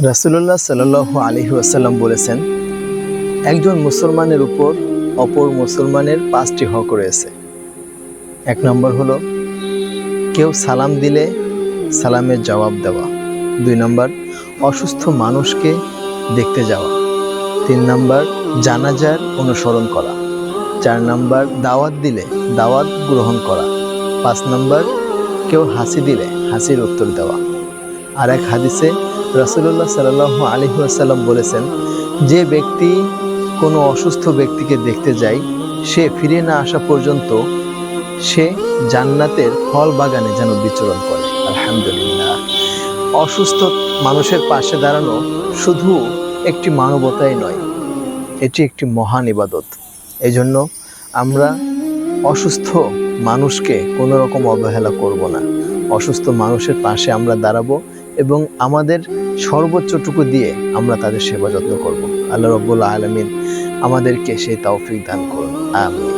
রাসূলুল্লাহ সাল্লাল্লাহু আলাইহি ওয়াসাল্লাম বলেছেন, একজন মুসলমানের উপর অপর মুসলমানের 5টি হক রয়েছে। 1 নম্বর হলো কেউ সালাম দিলে সালামের জবাব দেওয়া। 2 নম্বর অসুস্থ মানুষকে দেখতে যাওয়া। 3 নম্বর জানাজার অনুসরণ করা। 4 নম্বর দাওয়াত দিলে দাওয়াত গ্রহণ করা। 5 নম্বর কেউ হাসি দিলে হাসির উত্তর দেওয়া। আর এক হাদিসে রাসূলুল্লাহ সাল্লাল্লাহু আলাইহি ওয়াসাল্লাম বলেছেন, যে ব্যক্তি কোনো অসুস্থ ব্যক্তিকে দেখতে যায়, সে ফিরে না আসা পর্যন্ত সে জান্নাতের ফল বাগানে যেন বিচরণ করে। আলহামদুলিল্লাহ। অসুস্থ মানুষের পাশে দাঁড়ানো শুধু একটি মানবতাই নয়, এটি একটি মহান ইবাদত। এজন্য আমরা অসুস্থ মানুষকে কোনো রকম অবহেলা করব না। অসুস্থ মানুষের পাশে আমরা দাঁড়াবো এবং আমাদের সর্বোচ্চটুকু দিয়ে আমরা তাদের সেবা যত্ন করব। আল্লাহ রাব্বুল আলামিন আমাদেরকে সেই তৌফিক দান করুন। আমিন।